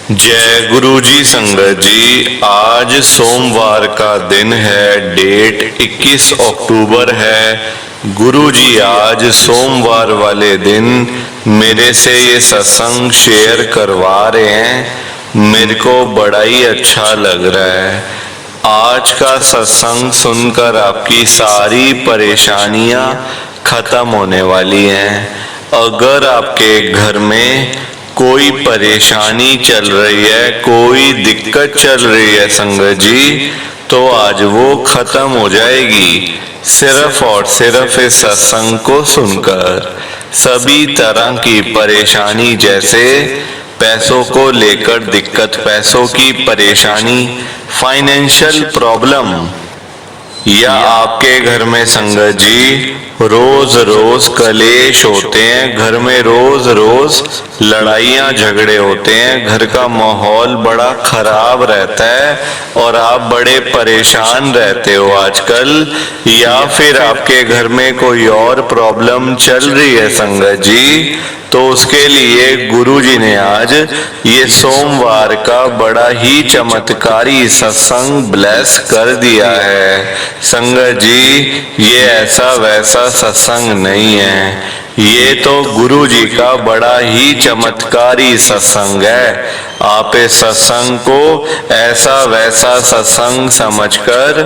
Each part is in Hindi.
जय गुरु जी संगत जी। आज सोमवार का दिन है, डेट 21 अक्टूबर है। गुरु जी आज सोमवार वाले दिन मेरे से ये सत्संग शेयर करवा रहे हैं। मेरे को बड़ा ही अच्छा लग रहा है। आज का सत्संग सुनकर आपकी सारी परेशानियां खत्म होने वाली हैं। अगर आपके घर में कोई परेशानी चल रही है, कोई दिक्कत चल रही है संगत जी, तो आज वो खत्म हो जाएगी सिर्फ और सिर्फ इस सत्संग को सुनकर। सभी तरह की परेशानी, जैसे पैसों को लेकर दिक्कत, पैसों की परेशानी, फाइनेंशियल प्रॉब्लम, या आपके घर में संगत जी रोज रोज कलेश होते हैं, घर में रोज रोज लड़ाइयाँ झगड़े होते हैं, घर का माहौल बड़ा खराब रहता है और आप बड़े परेशान रहते हो आजकल, या फिर आपके घर में कोई और प्रॉब्लम चल रही है संगत जी, तो उसके लिए गुरु जी ने आज ये सोमवार का बड़ा ही चमत्कारी सत्संग ब्लेस कर दिया है। संगत जी, ये ऐसा वैसा सत्संग नहीं है, ये तो गुरु जी का बड़ा ही चमत्कारी सत्संग है। आप इस सत्संग को ऐसा वैसा सत्संग समझकर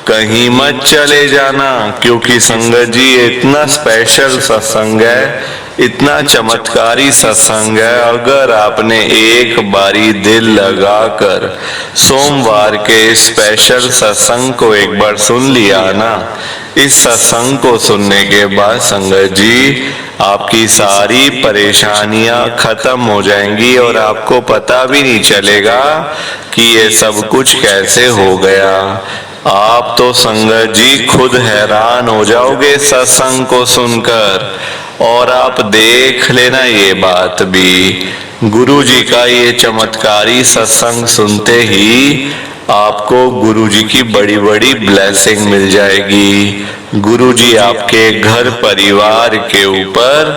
कहीं मत चले जाना, क्योंकि संगत जी इतना स्पेशल सत्संग है, इतना चमत्कारी सत्संग है। अगर आपने एक बारी दिल लगाकर सोमवार के स्पेशल सत्संग को एक बार सुन लिया ना, इस सत्संग को सुनने के बाद संगत जी आपकी सारी परेशानियां खत्म हो जाएंगी और आपको पता भी नहीं चलेगा कि ये सब कुछ कैसे हो गया। आप तो संगत जी खुद हैरान हो जाओगे सत्संग को सुनकर। और आप देख लेना ये बात भी, गुरु जी का ये चमत्कारी सत्संग सुनते ही आपको गुरु जी की बड़ी बड़ी ब्लेसिंग मिल जाएगी। गुरु जी आपके घर परिवार के ऊपर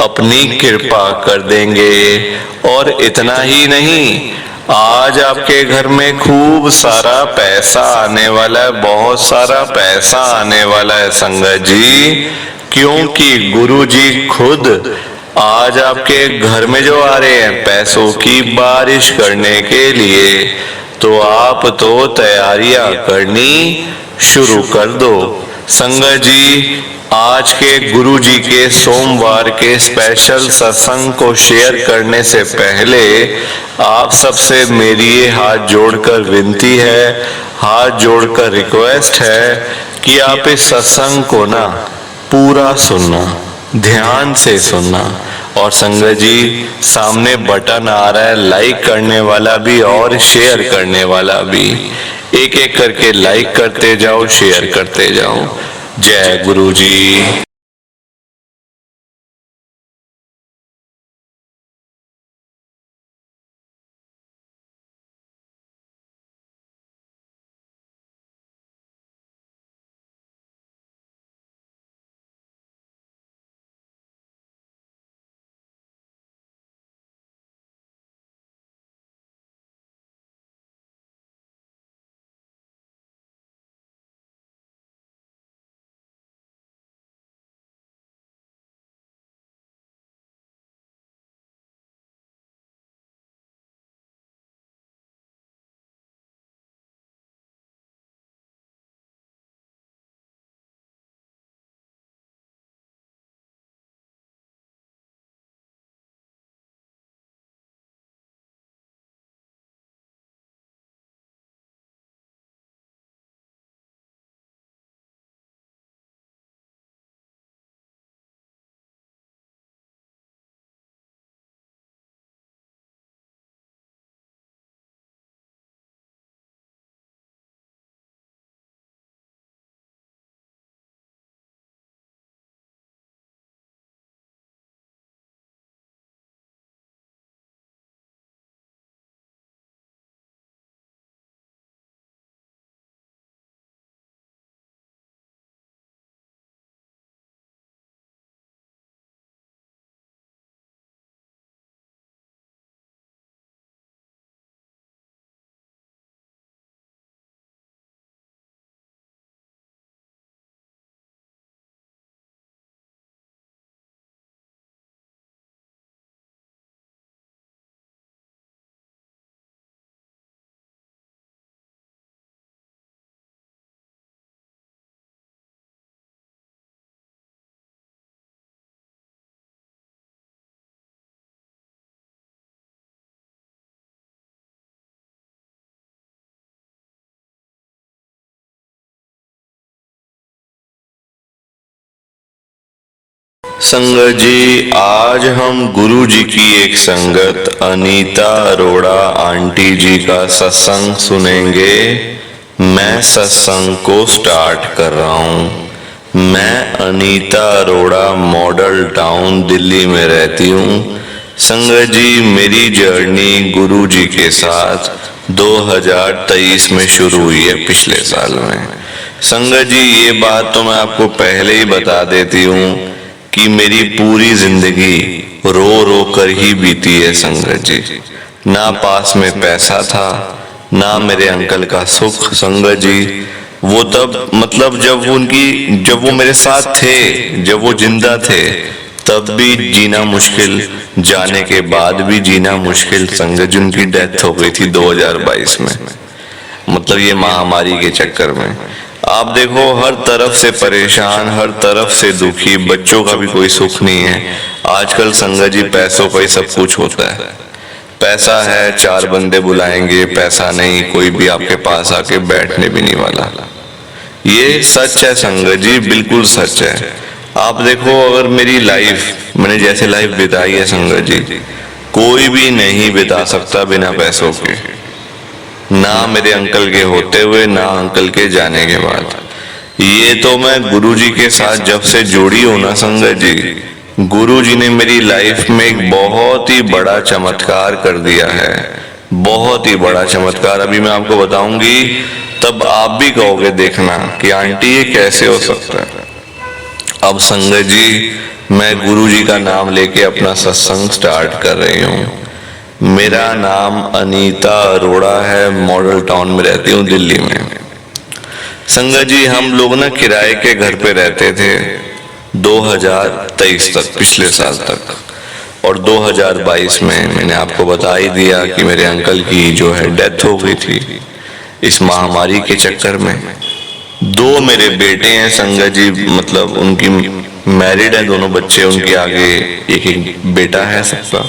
अपनी कृपा कर देंगे। और इतना ही नहीं, आज आपके घर में खूब सारा पैसा आने वाला है, बहुत सारा पैसा आने वाला है संगत जी, क्योंकि गुरु जी खुद आज आपके घर में जो आ रहे हैं पैसों की बारिश करने के लिए। तो आप तो तैयारियां करनी शुरू कर दो। संगत जी, आज के गुरु जी के सोमवार के स्पेशल सत्संग को शेयर करने से पहले आप सबसे मेरी ये हाथ जोड़कर विनती है, हाथ जोड़कर रिक्वेस्ट है कि आप इस सत्संग को ना पूरा सुनना, ध्यान से सुनना। और संगत जी, सामने बटन आ रहा है लाइक करने वाला भी और शेयर करने वाला भी, एक एक करके लाइक करते जाओ, शेयर करते जाओ। जय गुरु जी। संगत जी, आज हम गुरु जी की एक संगत अनीता अरोड़ा आंटी जी का सत्संग सुनेंगे। मैं सत्संग को स्टार्ट कर रहा हूँ। मैं अनीता अरोड़ा मॉडल टाउन दिल्ली में रहती हूँ। संगत जी, मेरी जर्नी गुरु जी के साथ 2023 में शुरू हुई है, पिछले साल में। संगत जी, ये बात तो मैं आपको पहले ही बता देती हूँ कि मेरी पूरी जिंदगी रो रो कर ही बीती है। संगत जी, ना पास में पैसा था, ना मेरे अंकल का सुख। संगत जी, वो तब मतलब जब वो मेरे साथ थे, जब वो जिंदा थे, तब भी जीना मुश्किल, जाने के बाद भी जीना मुश्किल। संगत जी, उनकी डेथ हो गई थी 2022 में, मतलब ये महामारी के चक्कर में। आप देखो, हर तरफ से परेशान, हर तरफ से दुखी, बच्चों का भी कोई सुख नहीं है। आजकल संगत जी, पैसों का ही सब कुछ होता है। पैसा है, 4 बंदे बुलाएंगे, पैसा नहीं, कोई भी आपके पास आके बैठने भी नहीं वाला। ये सच है संगत जी, बिल्कुल सच है। आप देखो, अगर मेरी लाइफ, मैंने जैसे लाइफ बिताई है संगत जी, कोई भी नहीं बिता सकता बिना पैसों के, ना मेरे अंकल के होते हुए, ना अंकल के जाने के बाद। ये तो मैं गुरुजी के साथ जब से जुड़ी हूं ना संगत जी, गुरुजी ने मेरी लाइफ में एक बहुत ही बड़ा चमत्कार कर दिया है, बहुत ही बड़ा चमत्कार। अभी मैं आपको बताऊंगी, तब आप भी कहोगे देखना कि आंटी ये कैसे हो सकता है। अब संगत जी, मैं गुरुजी का नाम लेके अपना सत्संग स्टार्ट कर रही हूँ। मेरा नाम अनीता अरोड़ा है, मॉडल टाउन में रहती हूँ, दिल्ली में। संगत जी, हम लोग ना किराए के घर पे रहते थे 2023 तक, पिछले साल तक। और 2022 में मैंने आपको बता ही दिया कि मेरे अंकल की जो है डेथ हो गई थी इस महामारी के चक्कर में। 2 मेरे बेटे हैं संगत जी, मतलब उनकी मैरिड है, दोनों बच्चे उनके आगे, एक बेटा है सबका।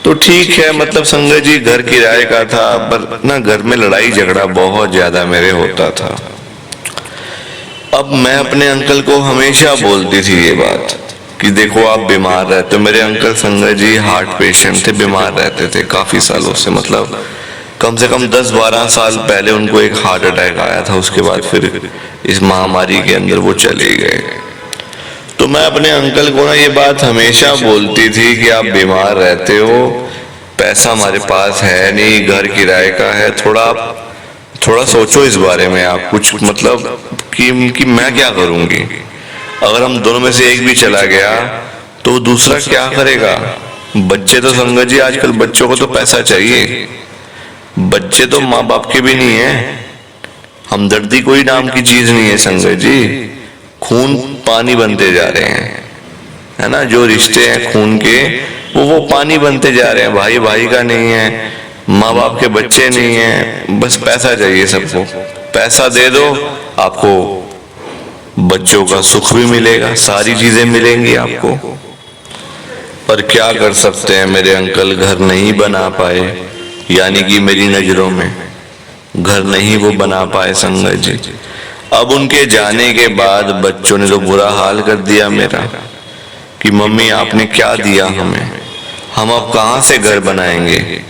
तो ठीक है, मतलब संगत जी, घर किराए का था, पर ना घर में लड़ाई झगड़ा बहुत ज्यादा मेरे होता था। अब मैं अपने अंकल को हमेशा बोलती थी ये बात कि देखो, आप बीमार रहते हो। मेरे अंकल संगत जी हार्ट पेशेंट थे, बीमार रहते थे काफी सालों से, मतलब कम से कम 10-12 साल पहले उनको एक हार्ट अटैक आया था। उसके बाद फिर इस महामारी के अंदर वो चले गए। तो मैं अपने अंकल को ना ये बात हमेशा बोलती थी कि आप बीमार रहते हो, पैसा हमारे पास है नहीं, घर किराए का है, थोड़ा सोचो इस बारे में आप कुछ, मतलब कि मैं क्या करूंगी। अगर हम दोनों में से एक भी चला गया तो दूसरा क्या करेगा। बच्चे तो संगत जी, आजकल बच्चों को तो पैसा चाहिए, बच्चे तो माँ बाप के भी नहीं है। हमदर्दी कोई नाम की चीज नहीं है संगत जी, खून पानी बनते जा रहे हैं, है ना। जो रिश्ते हैं खून के, वो पानी बनते जा रहे हैं। भाई भाई का नहीं है, माँ बाप के बच्चे नहीं है, बस पैसा चाहिए सबको। पैसा दे दो, आपको बच्चों का सुख भी मिलेगा, सारी चीजें मिलेंगी आपको। पर क्या कर सकते हैं, मेरे अंकल घर नहीं बना पाए, यानी कि मेरी नजरों में घर नहीं वो बना पाए संगत जी। अब उनके जाने के बाद बच्चों ने तो बुरा हाल कर दिया मेरा कि मम्मी आपने क्या दिया हमें, हम अब कहाँ से घर बनाएंगे।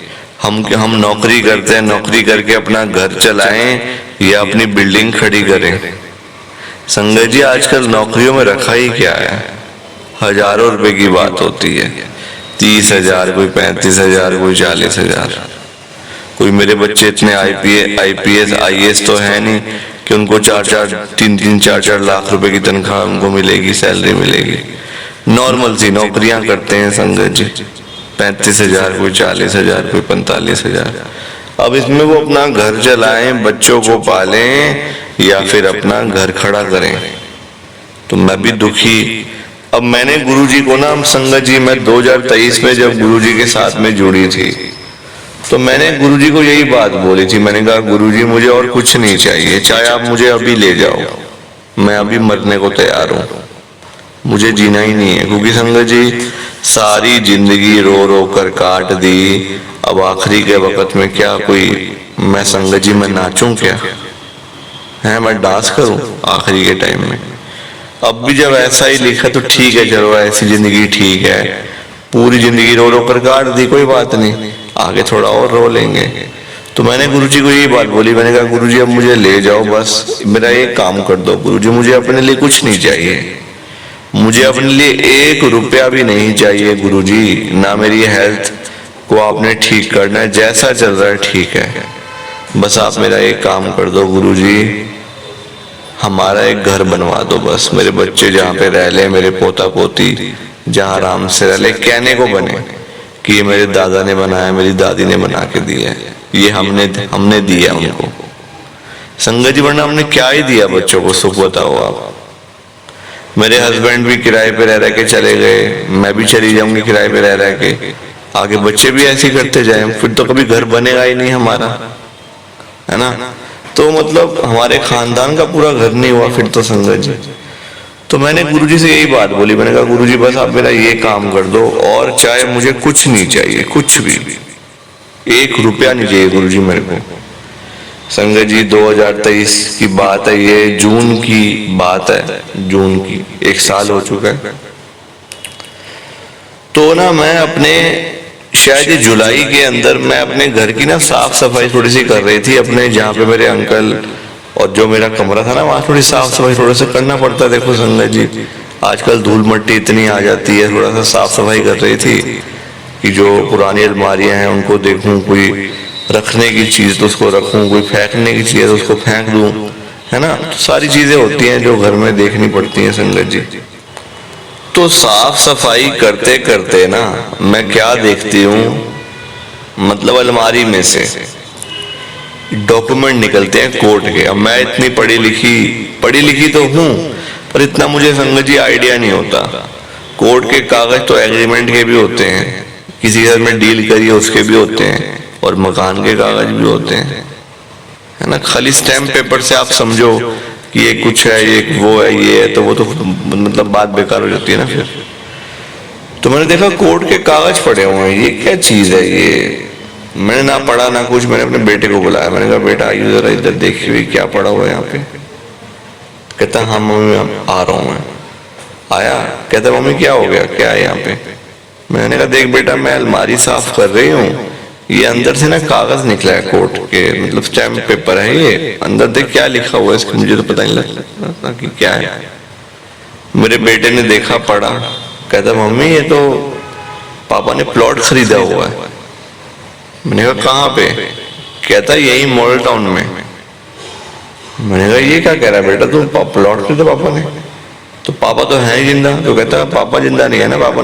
हम नौकरी करते हैं, नौकरी करके अपना घर चलाएं या अपनी बिल्डिंग खड़ी करें। संगत जी, आजकल नौकरियों में रखा ही क्या है, हजारों रुपए की बात होती है। 30,000, कोई 35,000, कोई 40,000। कोई मेरे बच्चे इतने IPS IAS तो है नहीं कि उनको 3-4 लाख रुपए की तनख्वाह उनको मिलेगी, सैलरी मिलेगी। नॉर्मल सी नौकरियां करते हैं संगत जी, 35,000, कोई 40,000, कोई 45,000। अब इसमें वो अपना घर चलाएं, बच्चों को पालें या फिर अपना घर खड़ा करें। तो मैं भी दुखी। अब मैंने गुरुजी को ना संगत जी, मैं 2023 में जब गुरुजी के साथ में जुड़ी थी, तो मैंने गुरुजी को यही बात बोली थी। मैंने कहा, गुरुजी मुझे और कुछ नहीं चाहिए, चाहे आप मुझे अभी ले जाओ, मैं अभी मरने को तैयार हूँ, मुझे जीना ही नहीं है। क्योंकि संगत जी, सारी जिंदगी रो रो कर काट दी। अब आखिरी के वक्त में क्या कोई, मैं संगत जी मैं नाचूं क्या है, मैं डांस करूं आखिरी के टाइम में। अब भी जब ऐसा ही लिखा तो ठीक है, चलो ऐसी जिंदगी ठीक है, पूरी जिंदगी रो रो कर काट दी, कोई बात नहीं, आगे थोड़ा और रो लेंगे। तो मैंने गुरुजी को यही बात बोली, मैंने कहा गुरुजी अब मुझे ले जाओ, बस मेरा एक काम कर दो गुरुजी, मुझे अपने लिए कुछ नहीं चाहिए, मुझे अपने लिए 1 रुपया भी नहीं चाहिए गुरुजी, ना मेरी हेल्थ को आपने ठीक करना है, जैसा चल रहा है ठीक है, बस आप मेरा एक काम कर दो गुरुजी, हमारा एक घर बनवा दो, बस मेरे बच्चे जहाँ पे रह ले, मेरे पोता पोती जहाँ आराम से रह ले, कहने को बने कि ये मेरे दादा ने बनाया, मेरी दादी ने बना के दिया है, ये हमने दिया उनको। संगत जी वरना हमने क्या ही दिया बच्चों को, सुख बताओ आप। मेरे हस्बैंड भी किराए पे रह रह के चले गए, मैं भी चली जाऊंगी किराए पे रह रह के, आगे बच्चे भी ऐसे करते जाए, फिर तो कभी घर बनेगा ही नहीं हमारा, है ना। तो मतलब हमारे खानदान का पूरा घर नहीं हुआ फिर तो संगत जी। तो मैंने गुरुजी से यही बात बोली, मैंने कहा गुरुजी बस आप मेरा ये काम कर दो, और चाहे मुझे कुछ नहीं चाहिए, कुछ भी, 1 रुपया नहीं चाहिए गुरुजी मेरे को। संगत जी 2023 की बात है, ये जून की बात है, जून की, 1 साल हो चुका है। तो ना मैं अपने शायद जुलाई के अंदर मैं अपने घर की ना साफ सफाई थोड़ी सी कर रही थी, अपने जहाँ पे मेरे अंकल और जो मेरा कमरा था ना, वहाँ थोड़ी साफ सफाई थोड़ा सा करना पड़ता है। देखो संगत जी आजकल धूल मिट्टी इतनी आ जाती है, थोड़ा सा साफ सफाई कर रही थी कि जो पुरानी अलमारियां हैं उनको देखूं, कोई रखने की चीज तो उसको रखूं, कोई फेंकने की चीज तो उसको फेंक दूं, है ना। तो सारी चीजें होती हैं जो घर में देखनी पड़ती हैं संगत जी। तो साफ सफाई करते करते ना मैं क्या देखती हूँ, मतलब अलमारी में से डॉक्यूमेंट निकलते हैं कोर्ट के। अब मैं इतनी पढ़ी लिखी तो हूँ, पर इतना मुझे संगत जी आइडिया नहीं होता। कोर्ट के कागज तो एग्रीमेंट के भी होते हैं, किसी घर में डील करिए उसके भी होते हैं, और मकान के कागज भी होते हैं, है ना। खाली स्टैम्प पेपर से आप समझो कि ये कुछ है, ये वो है, ये है, तो वो तो मतलब बात बेकार हो जाती है ना फिर। तो मैंने देखा कोर्ट के कागज पड़े हुए हैं, ये क्या चीज है ये। मैंने ना पढ़ा ना कुछ, मैंने अपने बेटे को बुलाया, मैंने कहा बेटा आइए जरा इधर देखिए हुई क्या पड़ा हुआ है यहाँ पे। कहता हाँ मम्मी आ रहा हूँ मैं। आया, कहता मम्मी क्या हो गया, क्या है यहाँ पे। मैंने कहा देख बेटा मैं अलमारी साफ कर रही हूँ, ये अंदर से ना कागज निकला है कोर्ट के, मतलब स्टैम्प पेपर है, ये अंदर देख क्या लिखा हुआ है इसके, मुझे तो पता नहीं लगता कि क्या है। मेरे बेटे ने देखा, पढ़ा, कहता मम्मी ये तो पापा ने प्लॉट खरीदा हुआ है। मैंने कहा कहाँ पे, कहता यही मॉडल टाउन में। मैंने कहा ये क्या कह रहा है बेटा, तुम प्लॉट खरीदा पापा ने, तो पापा तो है जिंदा। तो कहता पापा जिंदा नहीं है ना, पापा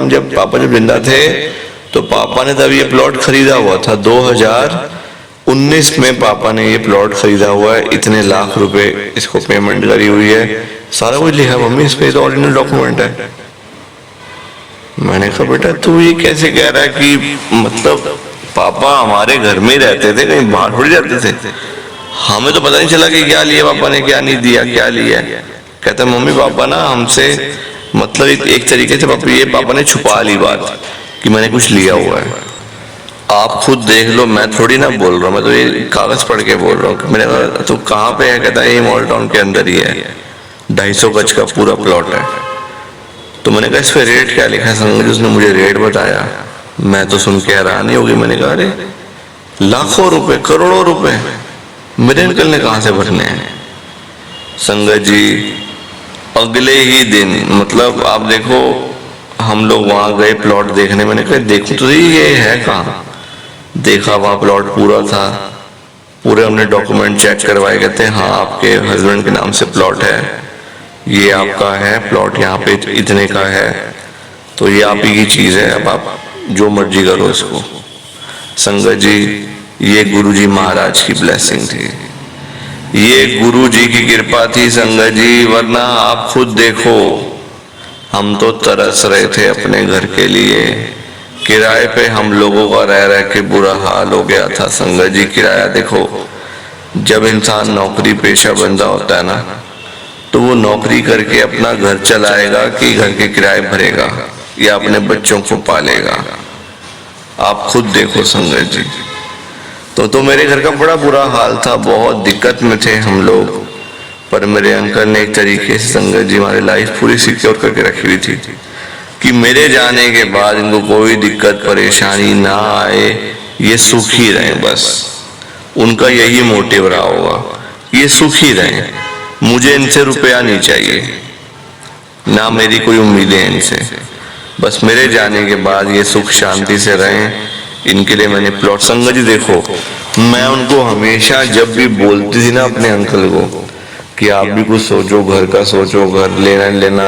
जब जिंदा थे तो पापा ने तब ये प्लॉट खरीदा हुआ था, 2019 में पापा ने ये प्लॉट खरीदा हुआ है, इतने लाख रुपए इसको पेमेंट करी हुई है, सारा कुछ लिखा मम्मी इस पे, तो ओरिजिनल डॉक्यूमेंट है। मैंने कहा बेटा तू ये कैसे कह रहा है कि मतलब पापा हमारे घर में ही रहते थे, कहीं बाहर थोड़ी जाते थे, हमें तो पता नहीं चला कि क्या लिया पापा ने, क्या नहीं दिया, क्या लिया। कहता मम्मी पापा ना हमसे मतलब एक तरीके से पापा ने छुपा ली बात कि मैंने कुछ लिया हुआ है। आप खुद देख लो, मैं थोड़ी ना बोल रहा हूँ, मैं तो ये कागज पढ़ के बोल रहा हूँ। मैंने कहा तो कहाँ पे है, कहता है ये मॉल टाउन के अंदर ही है, 250 गज का पूरा प्लॉट है। तो मैंने कहा इस पे रेट क्या लिखा है संगत जी, उसने मुझे रेट बताया, मैं तो सुन के हैरान ही हो गई। मैंने कहा अरे लाखों रुपए, करोड़ों रुपए मेरे अंकल ने कहाँ से भरने हैं। संगत जी अगले ही दिन मतलब आप देखो हम लोग वहां गए प्लॉट देखने, मैंने कहा देखो तो ये है कहाँ। देखा वहां प्लॉट पूरा था, पूरे हमने डॉक्यूमेंट चेक करवाए, कहते हैं हाँ आपके हस्बैंड के नाम से प्लॉट है, ये आपका है प्लॉट, यहाँ पे इतने का है, तो ये आप ही की चीज है, अब आप जो मर्जी करो इसको। संगत जी ये गुरुजी महाराज की ब्लेसिंग थी, ये गुरुजी की कृपा थी संगत जी, वरना आप खुद देखो हम तो तरस रहे थे अपने घर के लिए। किराए पे हम लोगों का रह रह के बुरा हाल हो गया था संगत जी। किराया देखो, जब इंसान नौकरी पेशा बंदा होता है ना, तो वो नौकरी करके अपना घर चलाएगा कि घर के किराए भरेगा या अपने बच्चों को पालेगा, आप खुद देखो संगत जी। तो मेरे घर का बड़ा बुरा हाल था, बहुत दिक्कत में थे हम लोग, पर मेरे अंकल ने एक तरीके से संगत जी हमारी लाइफ पूरी सिक्योर करके रखी हुई थी कि मेरे जाने के बाद इनको कोई दिक्कत परेशानी ना आए, ये सुखी रहें। बस उनका यही मोटिव रहा होगा, ये सुखी रहें, मुझे इनसे रुपया नहीं चाहिए, ना मेरी कोई उम्मीदें इनसे, बस मेरे जाने के बाद ये सुख शांति से रहें। इनके लिए मैंने प्लॉट, संगत जी देखो, मैं उनको हमेशा जब भी बोलती थी ना अपने अंकल को कि आप भी कुछ सोचो, घर का सोचो, घर लेना लेना,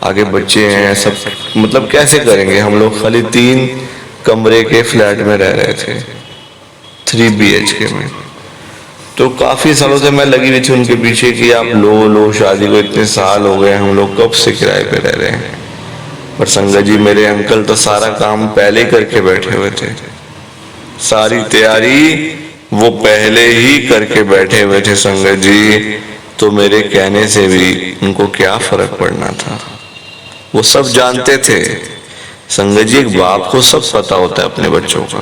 आगे बच्चे हैं सब, मतलब कैसे करेंगे। हम लोग खाली 3 कमरे के फ्लैट में रह रहे थे, 3 BHK में। तो काफी सालों से मैं लगी हुई थी उनके पीछे कि आप लो शादी को इतने साल हो गए, हम लोग कब से किराए पे रह रहे हैं। पर संगत जी मेरे अंकल तो सारा काम पहले ही करके बैठे हुए थे, सारी तैयारी वो पहले ही करके बैठे हुए थे संगत जी। तो मेरे कहने से भी उनको क्या फर्क पड़ना था, वो सब जानते थे। संगत जी एक बाप को सब पता होता है अपने बच्चों का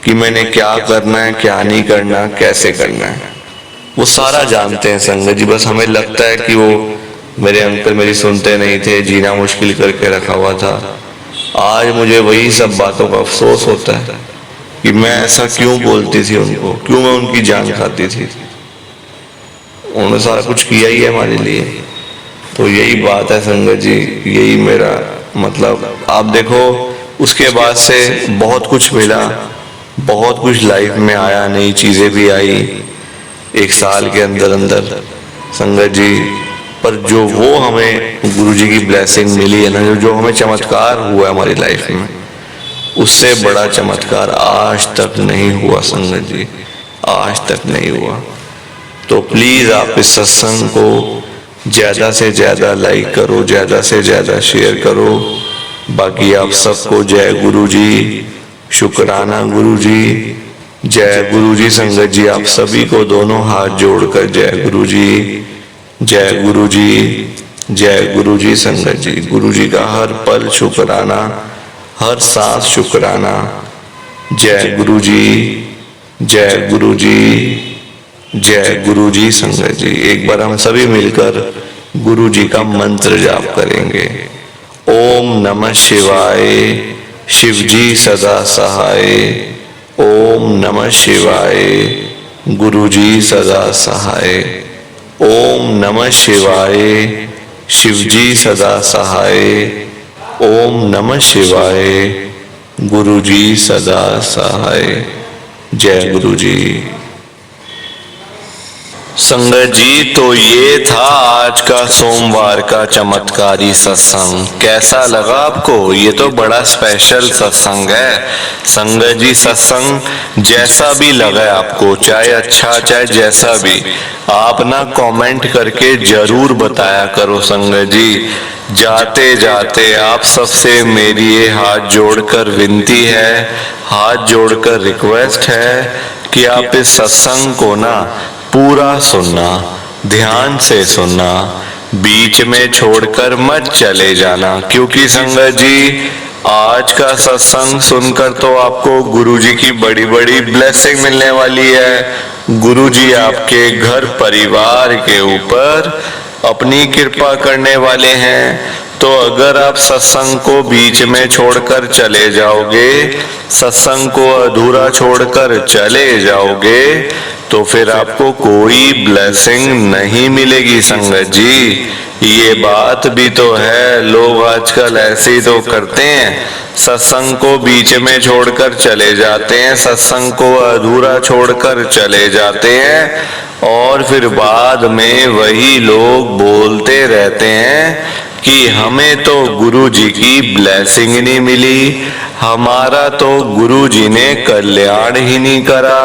कि मैंने क्या करना है, क्या नहीं करना, कैसे करना है, वो सारा जानते हैं संगत जी। बस हमें लगता है कि वो मेरे अंकल मेरी सुनते नहीं थे, जीना मुश्किल करके रखा हुआ था। आज मुझे वही सब बातों का अफसोस होता है कि मैं ऐसा क्यों बोलती थी उनको, क्यों मैं उनकी जान खाती थी। उन्होंने सारा कुछ किया ही है हमारे लिए। तो यही बात है संगत जी, यही मेरा मतलब। आप देखो उसके बाद से बहुत कुछ मिला, बहुत कुछ लाइफ में आया, नई चीजें भी आई 1 साल के अंदर अंदर संगत जी। पर जो वो हमें गुरुजी की ब्लेसिंग मिली है ना, जो हमें चमत्कार हुआ है हमारी लाइफ में, उससे बड़ा चमत्कार आज तक नहीं हुआ संगत जी, आज तक नहीं हुआ। तो प्लीज आप इस सत्संग को ज्यादा से ज्यादा लाइक करो, ज्यादा से ज्यादा शेयर करो। बाकी आप सबको जय गुरु जी, शुक्राना गुरु जी, जय गुरु जी। संगत जी आप सभी को दोनों हाथ जोड़कर जय गुरु जी, जय गुरु जी, जय गुरु जी। संगत जी गुरु जी का हर पल शुक्राना, हर सांस शुक्राना। जय गुरु जी, जय गुरु जी, जय गुरु जी। संगत जी एक बार हम सभी मिलकर गुरु जी का मंत्र जाप करेंगे। ओम नमः शिवाय, शिव जी सदा सहाय। ओम नमः शिवाय, गुरु जी सदा सहाय। ओम नमः शिवाय, शिव जी सदा सहाय। ओम नमः शिवाय, गुरु जी सदा सहाय। जय गुरु जी। संगत जी तो ये था आज का सोमवार का चमत्कारी सत्संग। कैसा लगा आपको? ये तो बड़ा स्पेशल सत्संग है संगत जी। सत्संग जैसा भी लगा आपको, चाहे अच्छा चाहे जैसा भी, आप ना कमेंट करके जरूर बताया करो संगत जी। जाते जाते आप सबसे मेरी ये हाथ जोड़कर विनती है, हाथ जोड़कर रिक्वेस्ट है कि आप इस सत्संग को ना पूरा सुनना, ध्यान से सुनना, बीच में छोड़कर मत चले जाना। क्योंकि संगत जी आज का सत्संग सुनकर तो आपको गुरुजी की बड़ी बड़ी ब्लेसिंग मिलने वाली है। गुरुजी आपके घर परिवार के ऊपर अपनी कृपा करने वाले हैं। तो अगर आप सत्संग को बीच में छोड़कर चले जाओगे, सत्संग को अधूरा छोड़कर चले जाओगे, तो फिर आपको कोई ब्लेसिंग नहीं मिलेगी संगत जी। ये बात भी तो है, लोग आजकल ऐसे ही तो करते हैं, सत्संग को बीच में छोड़कर चले जाते हैं, सत्संग को अधूरा छोड़कर चले जाते हैं, और फिर बाद में वही लोग बोलते रहते हैं कि हमें तो गुरु जी की ब्लेसिंग नहीं मिली, हमारा तो गुरु जी ने कल्याण ही नहीं करा,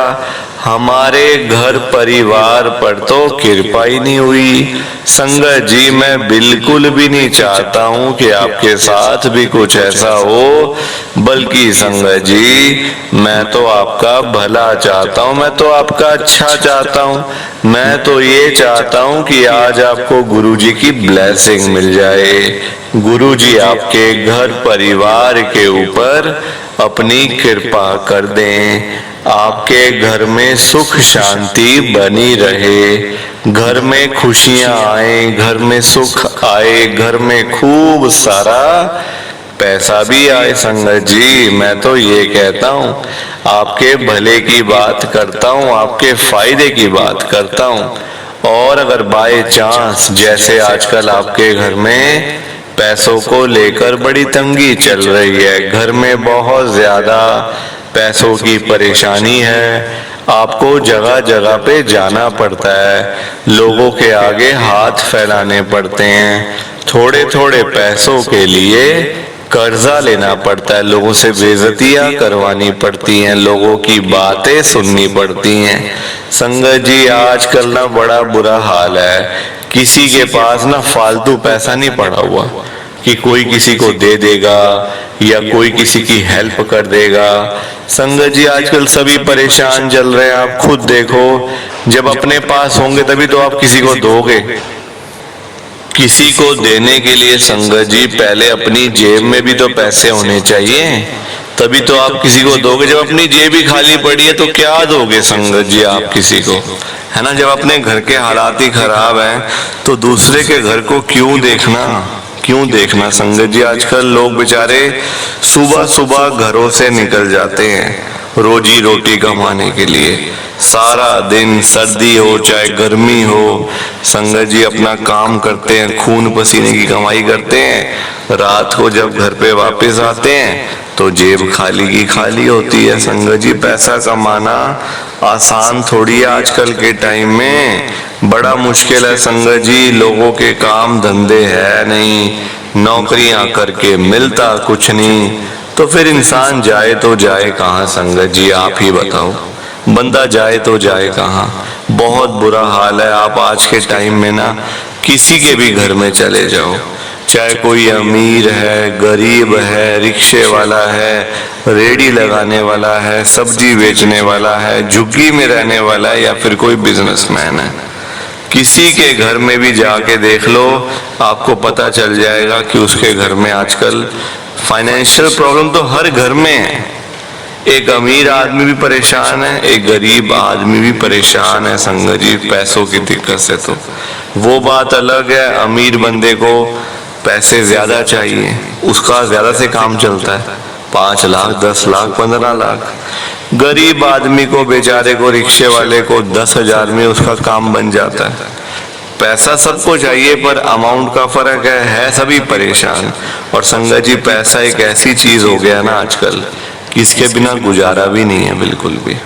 हमारे घर परिवार पर तो कृपा ही नहीं हुई। संगत जी मैं बिल्कुल भी नहीं चाहता हूँ कि आपके साथ भी कुछ ऐसा हो, बल्कि संगत जी मैं तो आपका भला चाहता हूँ, मैं तो आपका अच्छा चाहता हूँ। मैं तो ये चाहता हूँ कि आज आपको गुरु जी की ब्लेसिंग मिल जाए, गुरु जी आपके घर परिवार के ऊपर अपनी कृपा कर दें। आपके घर में सुख शांति बनी रहे, घर में खुशियां आए, घर में सुख आए, घर में खूब सारा पैसा भी आए। संगत जी मैं तो ये कहता हूँ, आपके भले की बात करता हूँ, आपके फायदे की बात करता हूँ। और अगर बाय चांस जैसे आजकल आपके घर में पैसों को लेकर बड़ी तंगी चल रही है, घर में बहुत ज्यादा पैसों की परेशानी है, आपको जगह जगह पे जाना पड़ता है, लोगों के आगे हाथ फैलाने पड़ते हैं, थोड़े थोड़े पैसों के लिए कर्जा लेना पड़ता है, लोगों से बेइज्जतियां करवानी पड़ती हैं, लोगों की बातें सुननी पड़ती हैं। संगत जी आजकल ना बड़ा बुरा हाल है, किसी के पास ना फालतू पैसा नहीं पड़ा हुआ कि कोई किसी को दे देगा या कोई किसी की हेल्प कर देगा। संगत जी आजकल सभी परेशान चल रहे हैं, आप खुद देखो, जब अपने पास होंगे तभी तो आप किसी को दोगे। किसी को देने के लिए संगत जी पहले अपनी जेब में भी तो पैसे होने चाहिए, तभी तो आप किसी को दोगे। जब अपनी जेब ही खाली पड़ी है तो क्या दोगे संगत जी आप किसी को, है ना। जब अपने घर के हालात ही खराब हैं तो दूसरे के घर को क्यों देखना संगत जी। आजकल लोग बेचारे सुबह सुबह घरों से निकल जाते हैं रोजी रोटी कमाने के लिए, सारा दिन सर्दी हो चाहे गर्मी हो संगत जी अपना काम करते हैं, खून पसीने की कमाई करते हैं। रात को जब घर पे वापस आते हैं तो जेब खाली की खाली होती है। संगत जी पैसा कमाना आसान थोड़ी है आजकल के टाइम में, बड़ा मुश्किल है संगत जी। लोगों के काम धंधे है नहीं, नौकरियां करके मिलता कुछ नहीं, तो फिर इंसान जाए तो जाए कहाँ संगत जी आप ही बताओ, बंदा जाए तो जाए कहाँ। बहुत बुरा हाल है। आप आज के टाइम में ना किसी के भी घर में चले जाओ, चाहे कोई अमीर है, गरीब है, रिक्शे वाला है, रेडी लगाने वाला है, सब्जी बेचने वाला है, झुग्गी में रहने वाला है या फिर कोई बिजनेसमैन है, किसी के घर में भी जाके देख लो, आपको पता चल जाएगा कि उसके घर में आजकल फाइनेंशियल प्रॉब्लम तो हर घर में है। एक अमीर आदमी भी परेशान है, एक गरीब आदमी भी परेशान है संगत जी पैसों की दिक्कत से। तो वो बात अलग है, अमीर बंदे को पैसे ज्यादा चाहिए, उसका ज्यादा से काम चलता है, 5 लाख 10 लाख 15 लाख। गरीब आदमी को बेचारे को, रिक्शे वाले को 10,000 में उसका काम बन जाता है। पैसा सबको चाहिए पर अमाउंट का फर्क है सभी परेशान। और संगत जी पैसा एक ऐसी चीज हो गया ना आजकल कि इसके बिना गुजारा भी नहीं है, बिल्कुल भी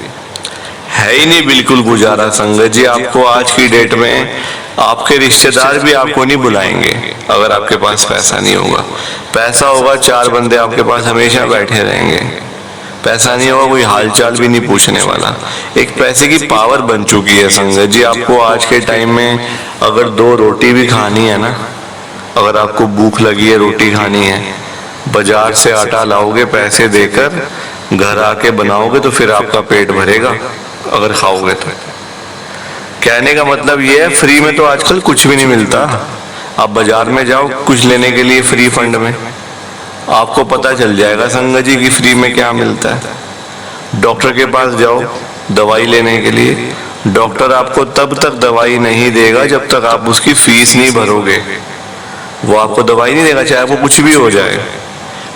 है ही नहीं, बिल्कुल गुजारा। संगत जी आपको आज की डेट में आपके रिश्तेदार भी आपको नहीं बुलाएंगे अगर आपके पास पैसा नहीं होगा। पैसा होगा 4 बंदे आपके पास हमेशा बैठे रहेंगे, पैसा नहीं होगा कोई हालचाल भी नहीं पूछने वाला। एक पैसे की पावर बन चुकी है संगत जी। आपको आज के टाइम में अगर 2 रोटी भी खानी है ना, अगर आपको भूख लगी है रोटी खानी है, बाजार से आटा लाओगे पैसे देकर, घर आके बनाओगे तो फिर आपका पेट भरेगा अगर खाओगे तो। कहने का मतलब ये है फ्री में तो आजकल कुछ भी नहीं मिलता। आप बाजार में जाओ कुछ लेने के लिए फ्री फंड में, आपको पता चल जाएगा संगत जी की फ्री में क्या मिलता है। डॉक्टर के पास जाओ दवाई लेने के लिए, डॉक्टर आपको तब तक दवाई नहीं देगा जब तक आप उसकी फीस नहीं भरोगे। वो आपको दवाई नहीं देगा चाहे वो कुछ भी हो जाए।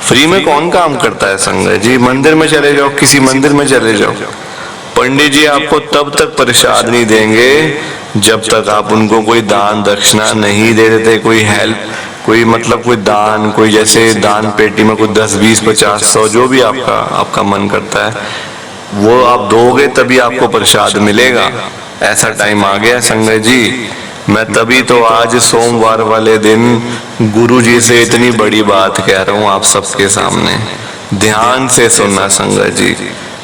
फ्री में कौन काम करता है संगत जी। मंदिर में चले जाओ, किसी मंदिर में चले जाओ, पंडित जी आपको तब तक प्रसाद नहीं देंगे जब तक आप उनको कोई दान दक्षिणा नहीं दे देते, कोई हेल्प, कोई मतलब कोई दान, कोई जैसे दान पेटी में कोई 10 20 50 100 जो भी आपका मन करता है वो आप दोगे तभी आपको प्रसाद मिलेगा। ऐसा टाइम आ गया संगत जी। मैं तभी तो आज सोमवार वाले दिन गुरु जी से इतनी बड़ी बात कह रहा हूँ आप सबके सामने, ध्यान से सुनना संगत जी।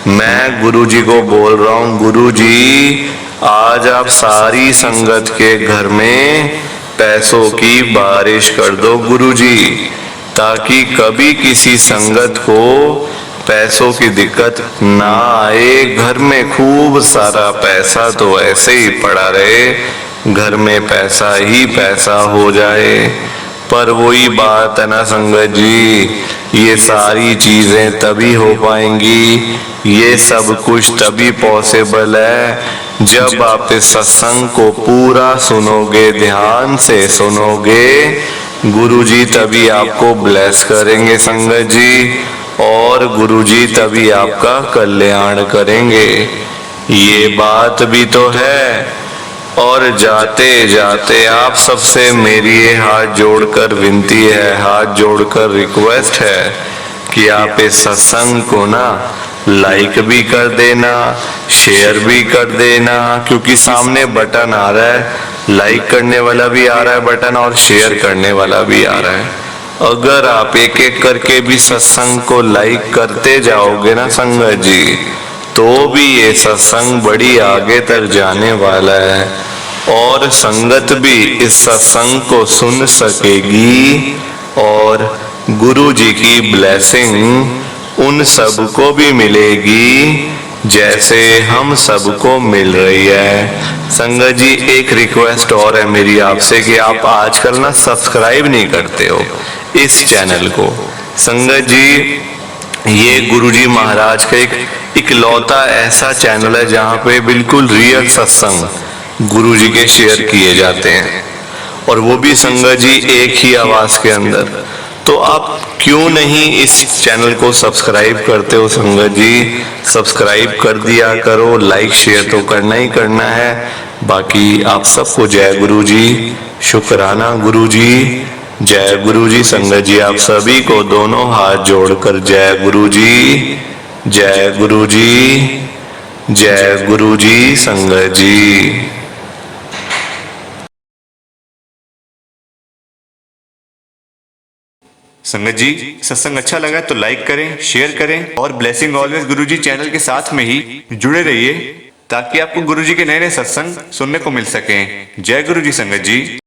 मैं गुरु जी को बोल रहा हूँ, गुरु जी आज आप सारी संगत के घर में पैसों की बारिश कर दो गुरु जी, ताकि कभी किसी संगत को पैसों की दिक्कत ना आए। घर में खूब सारा पैसा तो ऐसे ही पड़ा रहे, घर में पैसा ही पैसा हो जाए। पर वही बात है ना संगत जी, ये सारी चीजें तभी हो पाएंगी, ये सब कुछ तभी पॉसिबल है जब आप इस सत्संग को पूरा सुनोगे, ध्यान से सुनोगे। गुरुजी तभी आपको ब्लेस करेंगे संगत जी, और गुरुजी तभी आपका कल्याण करेंगे। ये बात भी तो है। और जाते जाते आप सबसे मेरी ये हाथ जोड़कर विनती है, हाथ जोड़कर रिक्वेस्ट है कि आप इस सत्संग को ना लाइक भी कर देना, शेयर भी कर देना, क्योंकि सामने बटन आ रहा है, लाइक करने वाला भी आ रहा है बटन और शेयर करने वाला भी आ रहा है। अगर आप एक एक करके भी सत्संग को लाइक करते जाओगे ना संगत जी, तो भी ये सत्संग बड़ी आगे तक जाने वाला है और संगत भी इस सत्संग को सुन सकेगी और गुरु जी की ब्लेसिंग उन सबको भी मिलेगी जैसे हम सबको मिल रही है। संगत जी एक रिक्वेस्ट और है मेरी आपसे कि आप आजकल ना सब्सक्राइब नहीं करते हो इस चैनल को। संगत जी ये गुरुजी महाराज का एक इकलौता ऐसा चैनल है जहाँ पे बिल्कुल रियल सत्संग गुरुजी के शेयर किए जाते हैं, और वो भी संगत जी एक ही आवाज के अंदर। तो आप क्यों नहीं इस चैनल को सब्सक्राइब करते हो संगत जी? सब्सक्राइब कर दिया करो, लाइक शेयर तो करना ही करना है। बाकी आप सबको जय गुरु जी, शुक्राना गुरु जी, जय गुरु जी। संगत जी आप सभी को दोनों हाथ जोड़कर जय गुरु जी, जय गुरु जी, जय गुरु जी। संगत जी संगत जी सत्संग अच्छा लगा तो लाइक करें, शेयर करें और ब्लेसिंग ऑलवेज गुरुजी चैनल के साथ में ही जुड़े रहिए ताकि आपको गुरुजी के नए नए सत्संग सुनने को मिल सकें। जय गुरु जी संगत जी।